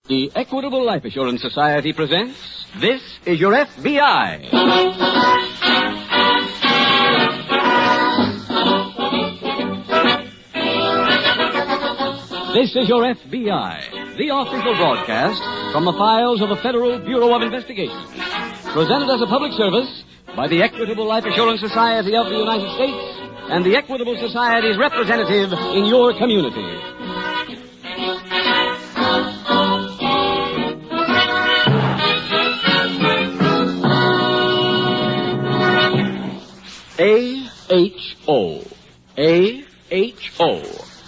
The Equitable Life Assurance Society presents This Is Your FBI. This is Your FBI, the official broadcast from the files of the Federal Bureau of Investigation. Presented as a public service by the Equitable Life Assurance Society of the United States and the Equitable Society's representative in your community. A-H-O. A-H-O.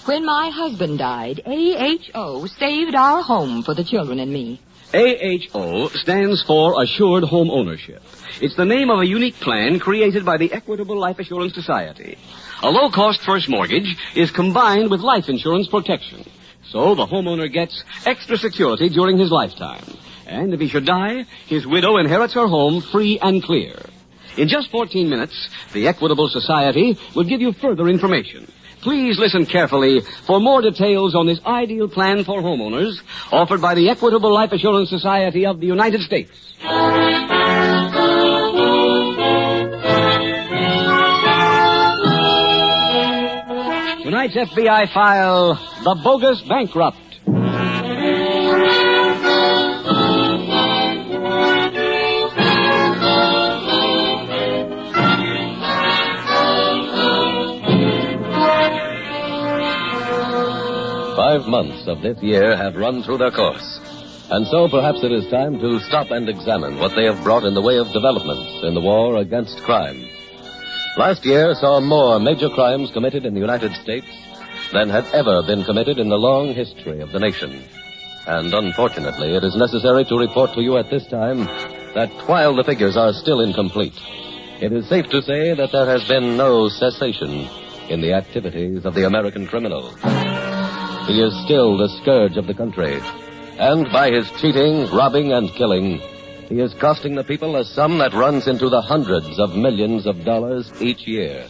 When my husband died, AHO saved our home for the children and me. AHO stands for Assured Home Ownership. It's the name of a unique plan created by the Equitable Life Assurance Society. A low-cost first mortgage is combined with life insurance protection. So the homeowner gets extra security during his lifetime. And if he should die, his widow inherits her home free and clear. In just 14 minutes, the Equitable Society will give you further information. Please listen carefully for more details on this ideal plan for homeowners offered by the Equitable Life Assurance Society of the United States. Tonight's FBI file, The Bogus Bankrupt. 5 months of this year have run through their course. And so perhaps it is time to stop and examine what they have brought in the way of developments in the war against crime. Last year saw more major crimes committed in the United States than had ever been committed in the long history of the nation. And unfortunately, it is necessary to report to you at this time that while the figures are still incomplete, it is safe to say that there has been no cessation in the activities of the American criminal. He is still the scourge of the country, and by his cheating, robbing, and killing, he is costing the people a sum that runs into the hundreds of millions of dollars each year.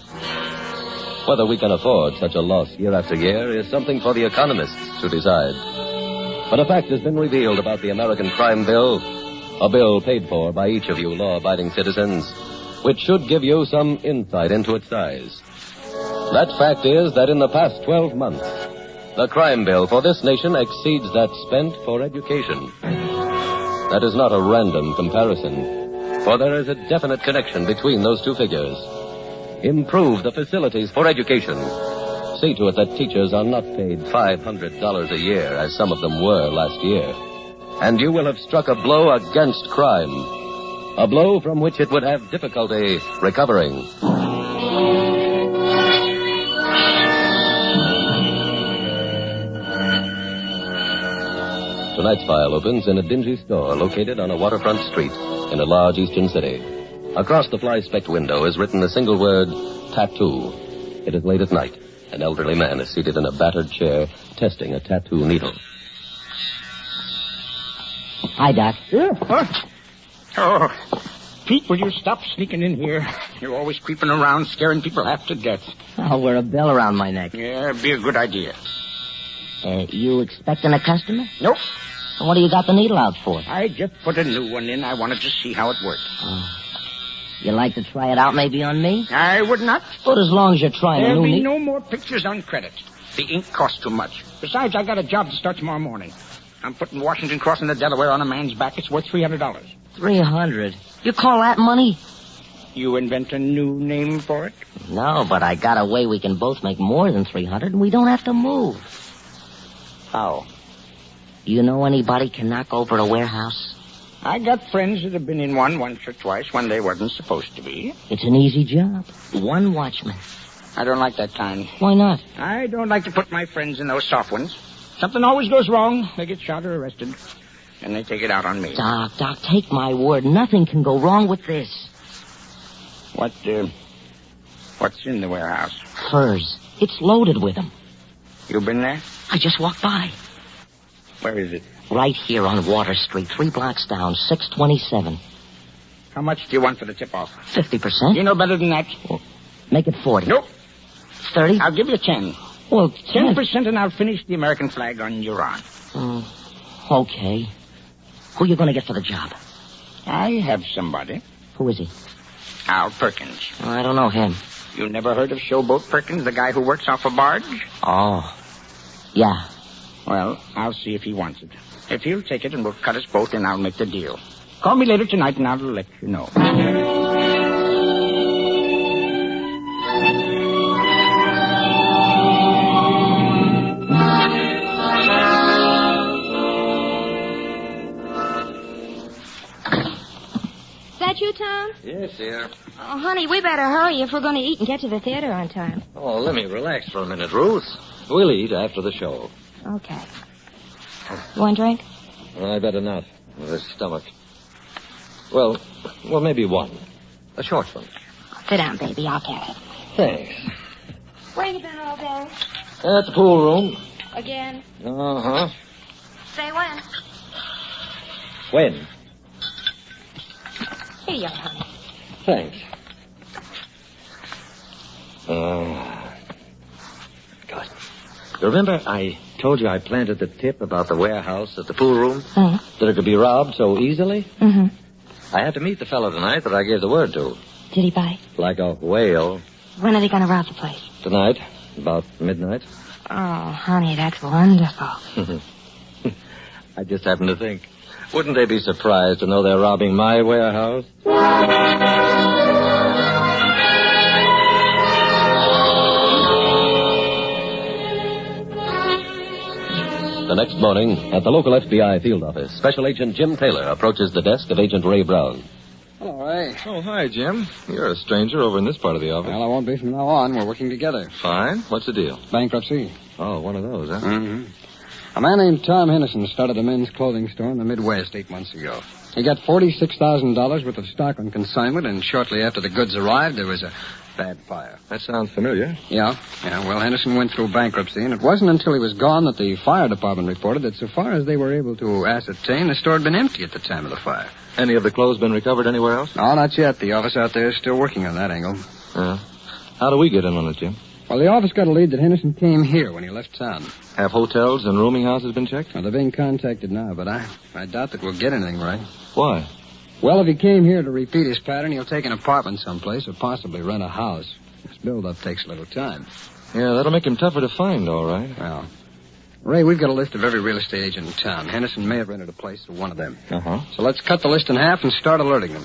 Whether we can afford such a loss year after year is something for the economists to decide. But a fact has been revealed about the American crime bill, a bill paid for by each of you law-abiding citizens, which should give you some insight into its size. That fact is that in the past 12 months, the crime bill for this nation exceeds that spent for education. That is not a random comparison, for there is a definite connection between those two figures. Improve the facilities for education. See to it that teachers are not paid $500 a year, as some of them were last year. And you will have struck a blow against crime, a blow from which it would have difficulty recovering. Tonight's file opens in a dingy store located on a waterfront street in a large eastern city. Across the fly-specked window is written the single word, tattoo. It is late at night. An elderly man is seated in a battered chair, testing a tattoo needle. Hi, Doc. Yeah, what? Oh, Pete, will you stop sneaking in here? You're always creeping around, scaring people half to death. I'll wear a bell around my neck. Yeah, it'd be a good idea. You expecting a customer? Nope. So what do you got the needle out for? I just put a new one in. I wanted to see how it worked. You like to try it out maybe on me? I would not. But as long as you're trying There'll a new be no more pictures on credit. The ink costs too much. Besides, I got a job to start tomorrow morning. I'm putting Washington crossing the Delaware on a man's back. It's worth $300. $300? You call that money? You invent a new name for it? No, but I got a way we can both make more than $300 and we don't have to move. How? You know anybody can knock over a warehouse? I got friends that have been in one once or twice when they wasn't supposed to be. It's an easy job. One watchman. I don't like that kind. Why not? I don't like to put my friends in those soft ones. Something always goes wrong. They get shot or arrested. And they take it out on me. Doc, take my word. Nothing can go wrong with this. What's in the warehouse? Furs. It's loaded with them. You been there? I just walked by. Where is it? Right here on Water Street, 3 blocks down, 627. How much do you want for the tip-off? 50%. You know better than that. Well, make it 40. Nope. 30? I'll give you 10. Well, 10% and I'll finish the American flag on your arm. Okay. Who you going to get for the job? I have somebody. Who is he? Al Perkins. Oh, I don't know him. You never heard of Showboat Perkins, the guy who works off a barge? Oh. Yeah. Well, I'll see if he wants it. If he'll take it and we'll cut us both, then I'll make the deal. Call me later tonight and I'll let you know. You, Tom? Yes, dear. Oh, honey, we better hurry if we're going to eat and get to the theater on time. Oh, let me relax for a minute, Ruth. We'll eat after the show. Okay. You want a drink? I better not. This stomach. Well, maybe one. A short one. Sit down, baby. I'll carry it. Thanks. Where you been all day? At the pool room. Again? Uh-huh. Say when? When? Here you are, honey. Thanks. Good. Remember I told you I planted the tip about the warehouse at the pool room? Mm-hmm. That it could be robbed so easily? Mm-hmm. I had to meet the fellow tonight that I gave the word to. Did he bite? Like a whale. When are they going to rob the place? Tonight, about midnight. Oh, honey, that's wonderful. I just happened to think. Wouldn't they be surprised to know they're robbing my warehouse? The next morning, at the local FBI field office, Special Agent Jim Taylor approaches the desk of Agent Ray Brown. Hello, Ray. Oh, hi, Jim. You're a stranger over in this part of the office. Well, I won't be from now on. We're working together. Fine. What's the deal? Bankruptcy. Oh, one of those, huh? Mm-hmm. A man named Tom Hennison started a men's clothing store in the Midwest 8 months ago. He got $46,000 worth of stock on consignment, and shortly after the goods arrived, there was a bad fire. That sounds familiar. Yeah. Well, Hennison went through bankruptcy, and it wasn't until he was gone that the fire department reported that so far as they were able to ascertain, the store had been empty at the time of the fire. Any of the clothes been recovered anywhere else? No, not yet. The office out there is still working on that angle. How do we get in on it, Jim? Well, the office got a lead that Hennison came here when he left town. Have hotels and rooming houses been checked? Well, they're being contacted now, but I doubt that we'll get anything right. Why? Well, if he came here to repeat his pattern, he'll take an apartment someplace or possibly rent a house. This build-up takes a little time. Yeah, that'll make him tougher to find, all right. Well, Ray, we've got a list of every real estate agent in town. Hennison may have rented a place for one of them. Uh-huh. So let's cut the list in half and start alerting them.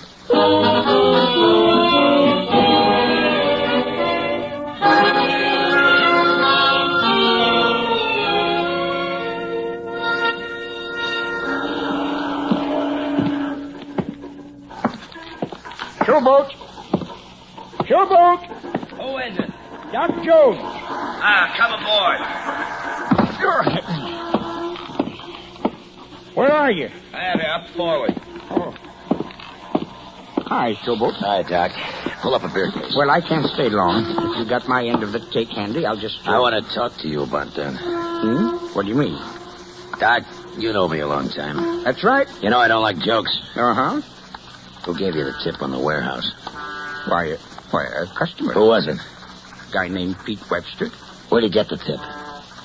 Showboat! Showboat! Who is it? Doc Jones. Come aboard. Where are you? They're up forward. Oh. Hi, Showboat. Hi, Doc. Pull up a beer case. Well, I can't stay long. If you got my end of the take handy, I'll just... I want to talk to you about that. What do you mean? Doc, you know me a long time. That's right. You know I don't like jokes. Uh-huh. Who gave you the tip on the warehouse? Why, a customer. Who was it? A guy named Pete Webster. Where'd he get the tip?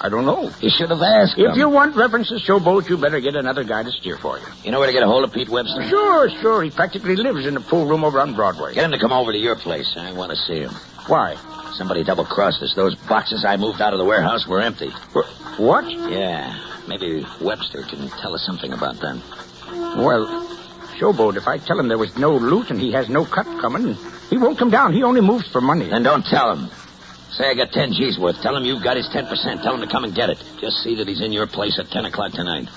I don't know. You should have asked him. If you want references, Showboat, you better get another guy to steer for you. You know where to get a hold of Pete Webster? Sure. He practically lives in the pool room over on Broadway. Get him to come over to your place. I want to see him. Why? Somebody double-crossed us. Those boxes I moved out of the warehouse were empty. What? Yeah. Maybe Webster can tell us something about that. Well, Showboat, if I tell him there was no loot and he has no cut coming, he won't come down. He only moves for money. Then don't tell him. Say I got 10 G's worth. Tell him you've got his 10%. Tell him to come and get it. Just see that he's in your place at 10 o'clock tonight.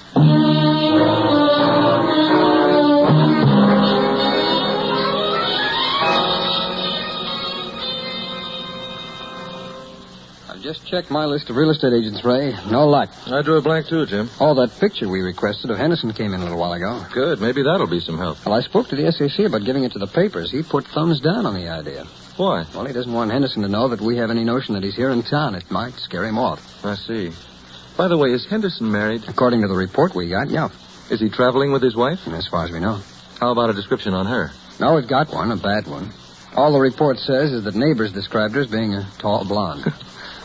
I've just checked my list of real estate agents, Ray. No luck. I drew a blank, too, Jim. Oh, that picture we requested of Hennison came in a little while ago. Good. Maybe that'll be some help. Well, I spoke to the SAC about giving it to the papers. He put thumbs down on the idea. Why? Well, he doesn't want Hennison to know that we have any notion that he's here in town. It might scare him off. I see. By the way, is Henderson married? According to the report we got, yeah. Is he traveling with his wife? As far as we know. How about a description on her? No, we've got one, a bad one. All the report says is that neighbors described her as being a tall blonde.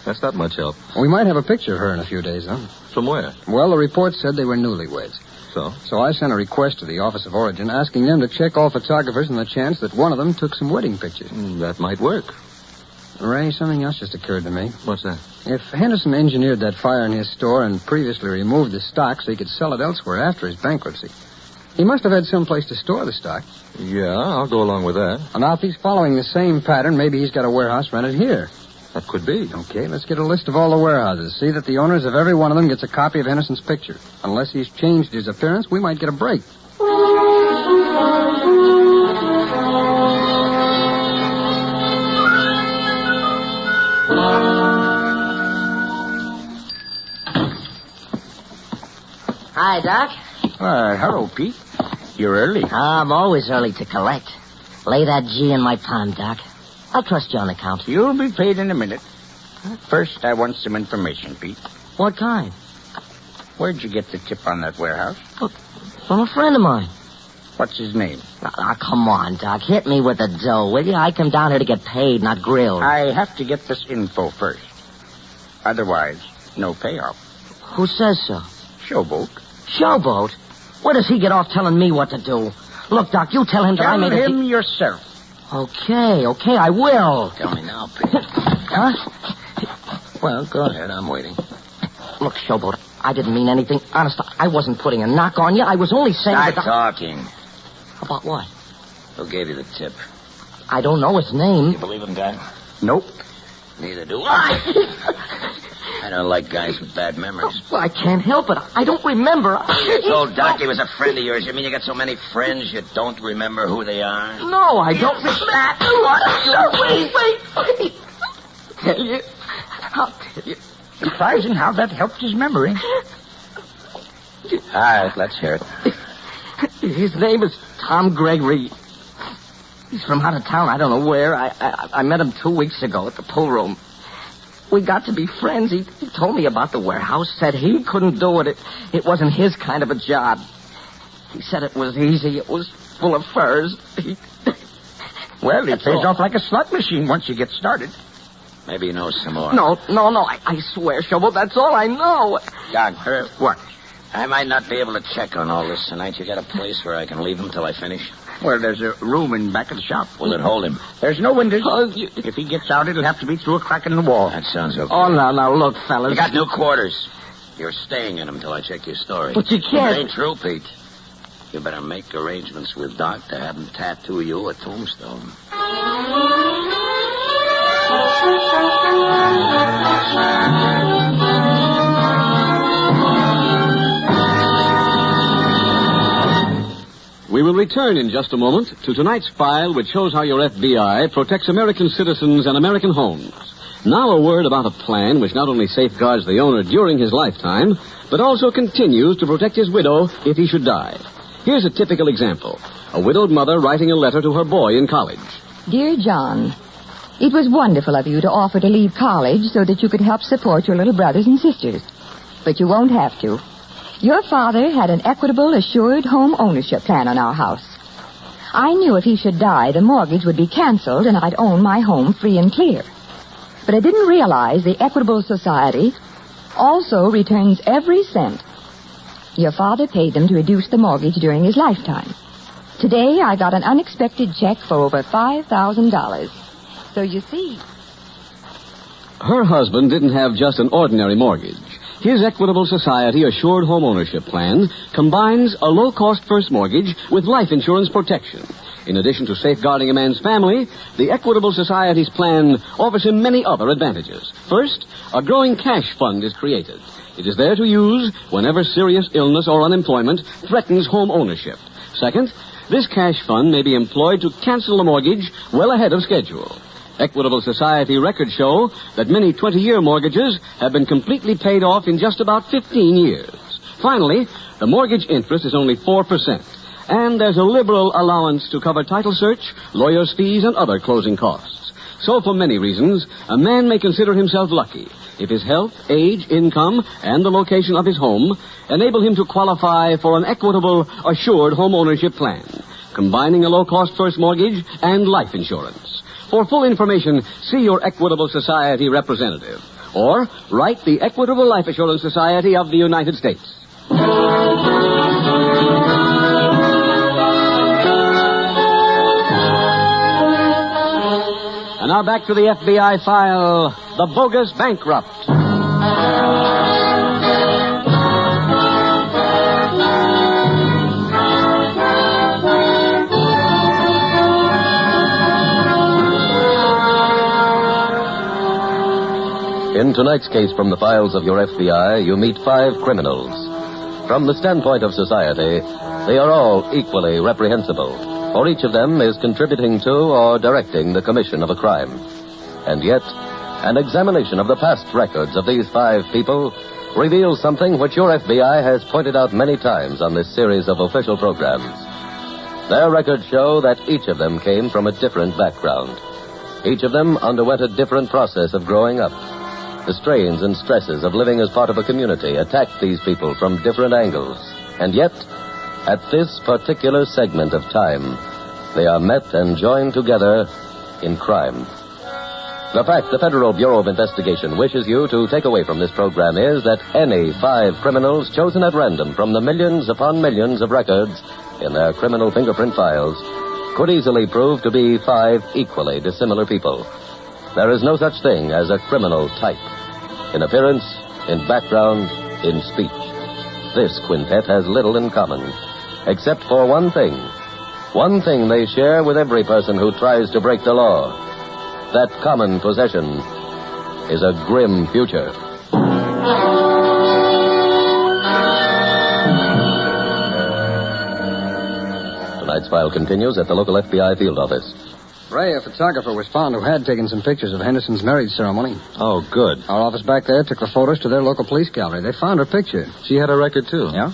That's not much help. We might have a picture of her in a few days, though. From where? Well, the report said they were newlyweds. So I sent a request to the Office of Origin asking them to check all photographers on the chance that one of them took some wedding pictures. That might work. Ray, something else just occurred to me. What's that? If Henderson engineered that fire in his store and previously removed the stock so he could sell it elsewhere after his bankruptcy, he must have had some place to store the stock. Yeah, I'll go along with that. And now if he's following the same pattern, maybe he's got a warehouse rented here. That could be. Okay, let's get a list of all the warehouses. See that the owners of every one of them gets a copy of Henderson's picture. Unless he's changed his appearance, we might get a break. Hi, Doc. Hello, Pete. You're early. I'm always early to collect. Lay that G in my palm, Doc. I'll trust you on account. You'll be paid in a minute. First, I want some information, Pete. What kind? Where'd you get the tip on that warehouse? From a friend of mine. What's his name? Come on, Doc. Hit me with the dough, will you? I come down here to get paid, not grilled. I have to get this info first. Otherwise, no payoff. Who says so? Showboat. Showboat? Where does he get off telling me what to do? Look, Doc, you tell him that I made Tell him yourself. Okay, I will. Tell me now, Pete. Huh? Well, go ahead. I'm waiting. Look, Showboat, I didn't mean anything. Honest, I wasn't putting a knock on you. I was only saying Start that... talking. About what? Who gave you the tip? I don't know his name. You believe him, guy? Nope. Neither do I. I don't like guys with bad memories. Well, I can't help it. I don't remember. You told Doc he was a friend of yours. You mean you got so many friends you don't remember who they are? No, I don't remember. Wait. I'll tell you. Surprising how that helped his memory. All right, let's hear it. His name is Tom Gregory. He's from out of town. I don't know where. I met him 2 weeks ago at the pool room. We got to be friends. He told me about the warehouse, said he couldn't do it. It wasn't his kind of a job. He said it was easy. It was full of furs. Well, it pays off like a slot machine once you get started. Maybe he knows some more. No. I swear, Shovel, that's all I know. Doc, What? I might not be able to check on all this tonight. You got a place where I can leave him till I finish? Well, there's a room in back of the shop. Will it hold him? There's no windows. If he gets out, it'll have to be through a crack in the wall. That sounds okay. Oh, now, look, fellas. You got new quarters. You're staying in them till I check your story. But you can't. It ain't true, Pete. You better make arrangements with Doc to have him tattoo you a tombstone. We will return in just a moment to tonight's file, which shows how your FBI protects American citizens and American homes. Now a word about a plan which not only safeguards the owner during his lifetime, but also continues to protect his widow if he should die. Here's a typical example. A widowed mother writing a letter to her boy in college. Dear John, it was wonderful of you to offer to leave college so that you could help support your little brothers and sisters. But you won't have to. Your father had an equitable, assured home ownership plan on our house. I knew if he should die, the mortgage would be canceled and I'd own my home free and clear. But I didn't realize the Equitable Society also returns every cent. Your father paid them to reduce the mortgage during his lifetime. Today, I got an unexpected check for over $5,000. So you see... Her husband didn't have just an ordinary mortgage. His Equitable Society Assured Home Ownership Plan combines a low-cost first mortgage with life insurance protection. In addition to safeguarding a man's family, the Equitable Society's plan offers him many other advantages. First, a growing cash fund is created. It is there to use whenever serious illness or unemployment threatens home ownership. Second, this cash fund may be employed to cancel the mortgage well ahead of schedule. Equitable Society records show that many 20-year mortgages have been completely paid off in just about 15 years. Finally, the mortgage interest is only 4%, and there's a liberal allowance to cover title search, lawyer's fees, and other closing costs. So for many reasons, a man may consider himself lucky if his health, age, income, and the location of his home enable him to qualify for an equitable, assured home ownership plan, combining a low-cost first mortgage and life insurance. For full information, see your Equitable Society representative. Or write the Equitable Life Assurance Society of the United States. Now back to the FBI file, The Bogus Bankrupt. In tonight's case from the files of your FBI, you meet 5 criminals. From the standpoint of society, they are all equally reprehensible, for each of them is contributing to or directing the commission of a crime. And yet, an examination of the past records of these 5 people reveals something which your FBI has pointed out many times on this series of official programs. Their records show that each of them came from a different background. Each of them underwent a different process of growing up. The strains and stresses of living as part of a community attacked these people from different angles. And yet, at this particular segment of time, they are met and joined together in crime. The fact the Federal Bureau of Investigation wishes you to take away from this program is that any 5 criminals chosen at random from the millions upon millions of records in their criminal fingerprint files could easily prove to be 5 equally dissimilar people. There is no such thing as a criminal type. In appearance, in background, in speech. This quintet has little in common, except for one thing. One thing they share with every person who tries to break the law. That common possession is a grim future. Tonight's file continues at the local FBI field office. Ray, a photographer was found who had taken some pictures of Henderson's marriage ceremony. Oh, good. Our office back there took the photos to their local police gallery. They found her picture. She had a record, too. Yeah?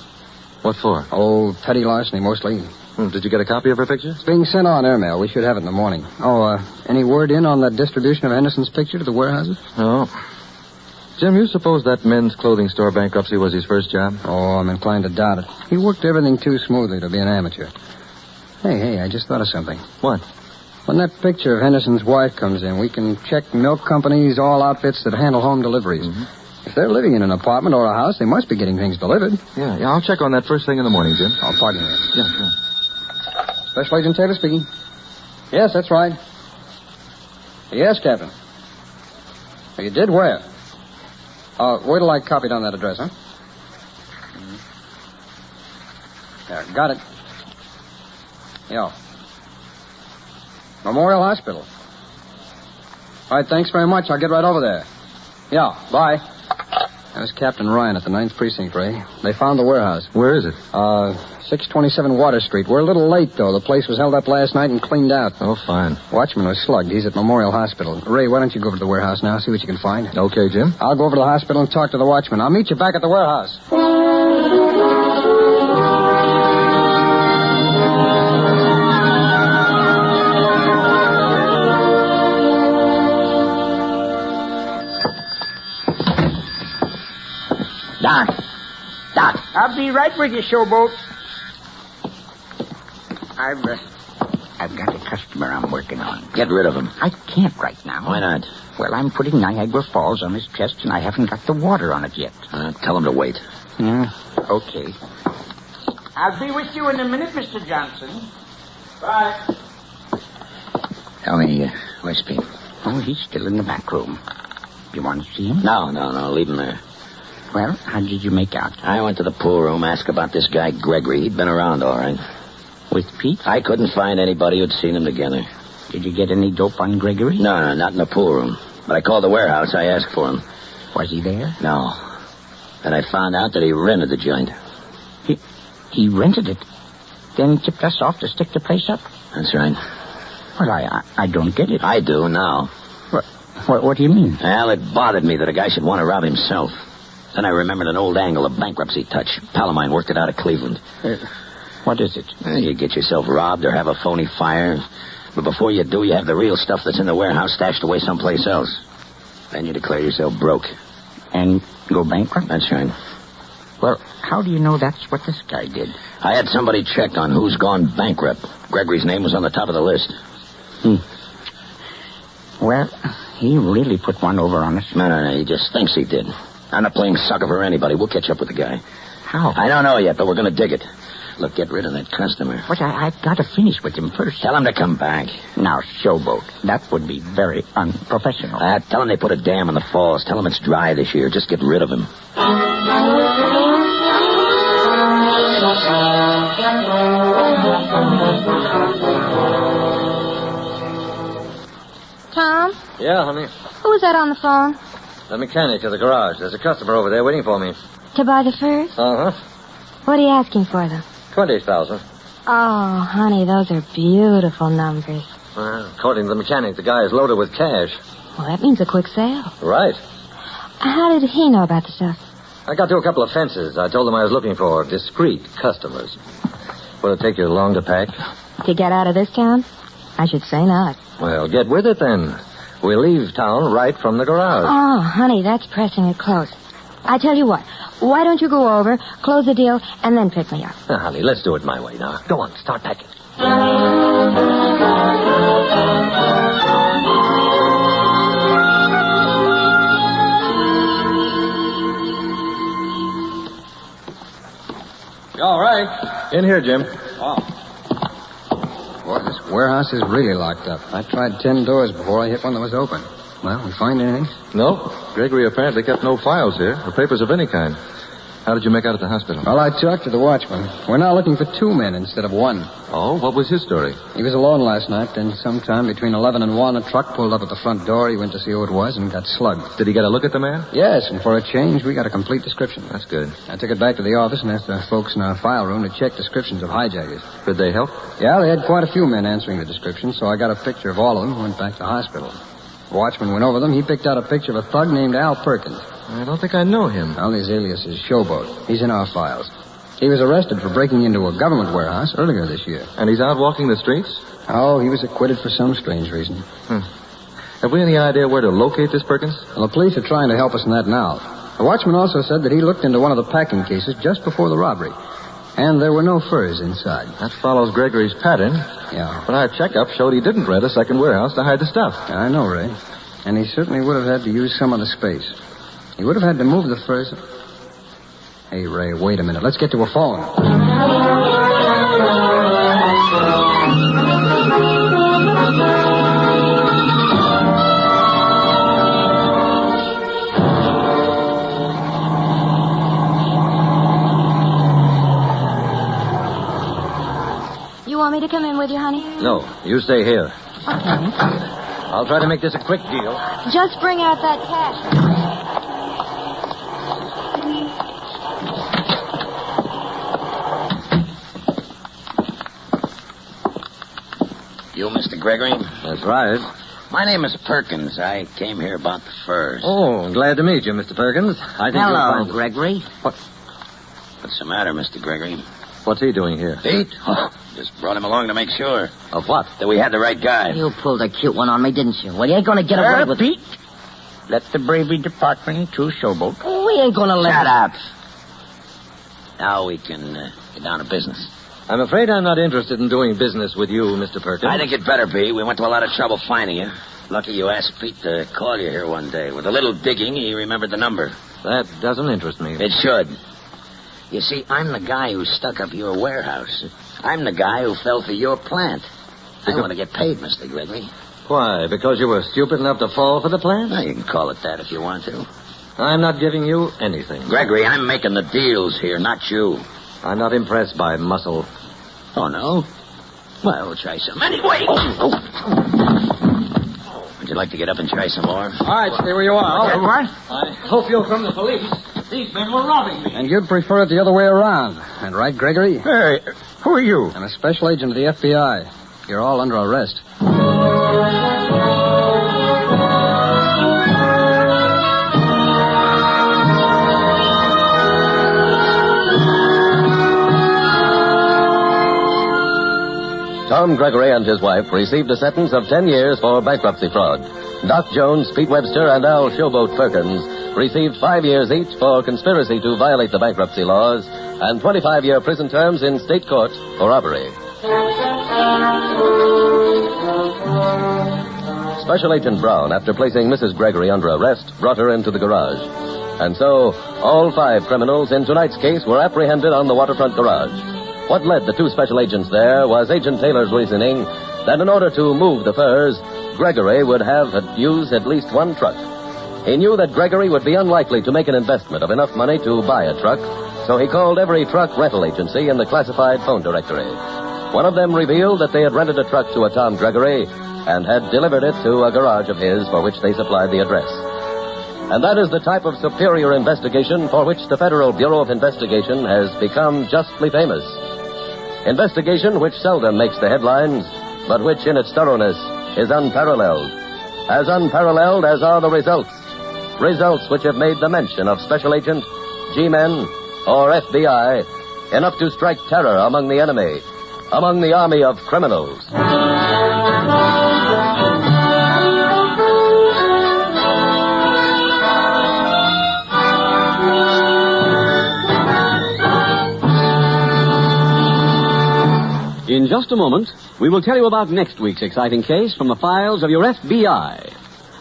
What for? Oh, petty larceny, mostly. Did you get a copy of her picture? It's being sent on airmail. We should have it in the morning. Oh, any word in on the distribution of Henderson's picture to the warehouses? No. Jim, you suppose that men's clothing store bankruptcy was his first job? Oh, I'm inclined to doubt it. He worked everything too smoothly to be an amateur. Hey, I just thought of something. What? When that picture of Henderson's wife comes in, we can check milk companies, all outfits that handle home deliveries. Mm-hmm. If they're living in an apartment or a house, they must be getting things delivered. Yeah, I'll check on that first thing in the morning, Jim. Oh, pardon me. Yeah, sure. Special Agent Taylor speaking. Yes, that's right. Yes, Captain. You did where? Wait till I copied on that address, huh? There, got it. Yeah. Memorial Hospital. All right, thanks very much. I'll get right over there. Yeah, bye. That was Captain Ryan at the 9th Precinct, Ray. They found the warehouse. Where is it? 627 Water Street. We're a little late, though. The place was held up last night and cleaned out. Oh, fine. Watchman was slugged. He's at Memorial Hospital. Ray, why don't you go over to the warehouse now, see what you can find? Okay, Jim. I'll go over to the hospital and talk to the watchman. I'll meet you back at the warehouse. Doc. I'll be right with you, showboat. I've got a customer I'm working on. Get rid of him. I can't right now. Why not? Well, I'm putting Niagara Falls on his chest, and I haven't got the water on it yet. Tell him to wait. Yeah, okay. I'll be with you in a minute, Mr. Johnson. Bye. Tell me, where's Pete? Oh, he's still in the back room. You want to see him? No. Leave him there. Well, how did you make out? I went to the pool room, asked about this guy, Gregory. He'd been around all right. With Pete? I couldn't find anybody who'd seen them together. Did you get any dope on Gregory? No, not in the pool room. But I called the warehouse. I asked for him. Was he there? No. And I found out that he rented the joint. He rented it? Then he tipped us off to stick the place up? That's right. Well, I don't get it. I do now. What do you mean? Well, it bothered me that a guy should want to rob himself. Then I remembered an old angle of bankruptcy touch. A pal of mine worked it out of Cleveland. What is it? You get yourself robbed or have a phony fire. But before you do, you have the real stuff that's in the warehouse stashed away someplace else. Then you declare yourself broke. And go bankrupt? That's right. Well, how do you know that's what this guy did? I had somebody check on who's gone bankrupt. Gregory's name was on the top of the list. Well, he really put one over on us. No, he just thinks he did. I'm not playing sucker for anybody. We'll catch up with the guy. How? I don't know yet, but we're going to dig it. Look, get rid of that customer. But I've got to finish with him first. Tell him to come back. Now, Showboat, that would be very unprofessional. Tell him they put a dam in the falls. Tell him it's dry this year. Just get rid of him. Tom, Yeah, honey. who's that on the phone? The mechanic of the garage. There's a customer over there waiting for me. To buy the furs? Uh-huh. What are you asking for them? 20,000. Oh, honey, those are beautiful numbers. Well, according to the mechanic, the guy is loaded with cash. Well, that means a quick sale. Right. How did he know about the stuff? I got to a couple of fences. I told them I was looking for discreet customers. Will it take you long to pack? To get out of this town? I should say not. Well, get with it then. We leave town right from the garage. Oh, honey, that's pressing it close. I tell you what, why don't you go over, close the deal, and then pick me up? Now, honey, let's do it my way now. Go on, start packing. You all right? In here, Jim. Oh. Boy, this warehouse is really locked up. I tried 10 doors before I hit one that was open. Well, we find anything? No. Gregory apparently kept no files here, or papers of any kind. How did you make out at the hospital? Well, I talked to the watchman. We're now looking for 2 men instead of 1. Oh, what was his story? He was alone last night, then sometime between 11 and 1, a truck pulled up at the front door. He went to see who it was and got slugged. Did he get a look at the man? Yes, and for a change, we got a complete description. That's good. I took it back to the office and asked the folks in our file room to check descriptions of hijackers. Could they help? Yeah, they had quite a few men answering the description, so I got a picture of all of them and went back to the hospital. The watchman went over them. He picked out a picture of a thug named Al Perkins. I don't think I know him. Well, his alias is Showboat. He's in our files. He was arrested for breaking into a government warehouse earlier this year. And he's out walking the streets? Oh, he was acquitted for some strange reason. Have we any idea where to locate this Perkins? Well, the police are trying to help us in that now. The watchman also said that he looked into one of the packing cases just before the robbery. And there were no furs inside. That follows Gregory's pattern. Yeah. But our checkup showed he didn't rent a second warehouse to hide the stuff. I know, Ray. And he certainly would have had to use some of the space. He would have had to move the furs. Hey, Ray, wait a minute. Let's get to a phone. You want me to come in with you, honey? No, you stay here. Okay. I'll try to make this a quick deal. Just bring out that cash. You, Mr. Gregory? That's right. My name is Perkins. I came here about the furs. Oh, glad to meet you, Mr. Perkins. I think you'll Hello, find... Gregory. What's the matter, Mr. Gregory? What's he doing here? Pete? Oh, just brought him along to make sure Of what? that we had the right guy. You pulled a cute one on me, didn't you? Well, you ain't gonna get away with Pete, let the bravery department to Showboat. We ain't gonna let Shut it. up. Now we can get down to business. I'm afraid I'm not interested in doing business with you, Mr. Perkins. I think it better be. We went to a lot of trouble finding you. Lucky you asked Pete to call you here one day. With a little digging, he remembered the number. That doesn't interest me. It should. You see, I'm the guy who stuck up your warehouse. I'm the guy who fell for your plant. I want to get paid, Mr. Gregory. Why? Because you were stupid enough to fall for the plan? Well, you can call it that if you want to. I'm not giving you anything. Gregory, I'm making the deals here, not you. I'm not impressed by muscle. Oh, no? Well, we'll try some. Anyway! Would you like to get up and try some more? All right, stay where you are. What? I hope you'll come to police. These men were robbing me. And you'd prefer it the other way around. And right, Gregory? Hey, who are you? I'm a special agent of the FBI. You're all under arrest. Tom Gregory and his wife received a sentence of 10 years for bankruptcy fraud. Doc Jones, Pete Webster, and Al Showboat Perkins received 5 years each for conspiracy to violate the bankruptcy laws and 25-year prison terms in state court for robbery. Special Agent Brown, after placing Mrs. Gregory under arrest, brought her into the garage. And so, all 5 criminals in tonight's case were apprehended on the waterfront garage. What led the two special agents there was Agent Taylor's reasoning that in order to move the furs, Gregory would have to use at least one truck. He knew that Gregory would be unlikely to make an investment of enough money to buy a truck, so he called every truck rental agency in the classified phone directory. One of them revealed that they had rented a truck to a Tom Gregory and had delivered it to a garage of his for which they supplied the address. And that is the type of superior investigation for which the Federal Bureau of Investigation has become justly famous. Investigation which seldom makes the headlines, but which in its thoroughness is unparalleled. As unparalleled as are the results. Results which have made the mention of Special Agent, G-Men, or FBI enough to strike terror among the enemy, among the army of criminals. In just a moment, we will tell you about next week's exciting case from the files of your FBI.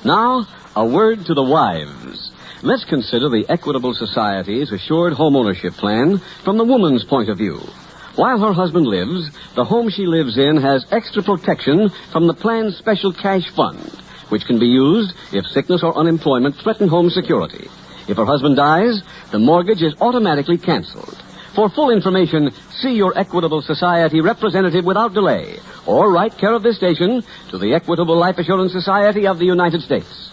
Now, a word to the wives. Let's consider the Equitable Society's assured home ownership plan from the woman's point of view. While her husband lives, the home she lives in has extra protection from the plan's special cash fund, which can be used if sickness or unemployment threaten home security. If her husband dies, the mortgage is automatically canceled. For full information, see your Equitable Society representative without delay, or write care of this station to the Equitable Life Assurance Society of the United States.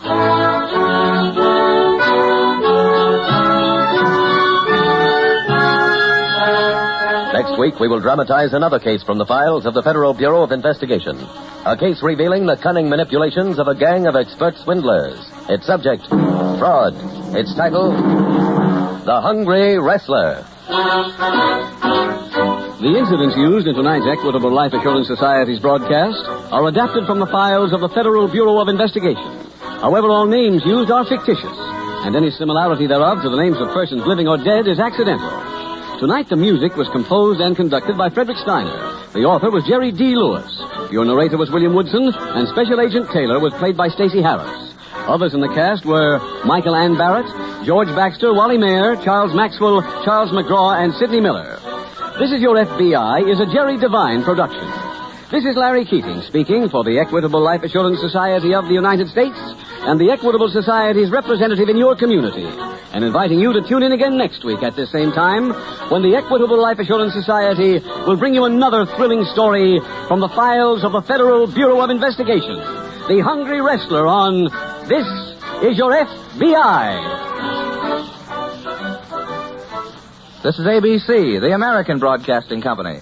Next week, we will dramatize another case from the files of the Federal Bureau of Investigation. A case revealing the cunning manipulations of a gang of expert swindlers. Its subject, fraud. Its title, The Hungry Wrestler. The incidents used in tonight's Equitable Life Assurance Society's broadcast are adapted from the files of the Federal Bureau of Investigation. However, all names used are fictitious, and any similarity thereof to the names of persons living or dead is accidental. Tonight, the music was composed and conducted by Frederick Steiner. The author was Jerry D. Lewis. Your narrator was William Woodson, and Special Agent Taylor was played by Stacy Harris. Others in the cast were Michael Ann Barrett, George Baxter, Wally Mayer, Charles Maxwell, Charles McGraw, and Sidney Miller. This Is Your FBI is a Jerry Devine production. This is Larry Keating speaking for the Equitable Life Assurance Society of the United States and the Equitable Society's representative in your community, and inviting you to tune in again next week at this same time when the Equitable Life Assurance Society will bring you another thrilling story from the files of the Federal Bureau of Investigation. The Hungry Wrestler on This Is Your FBI. This is ABC, the American Broadcasting Company.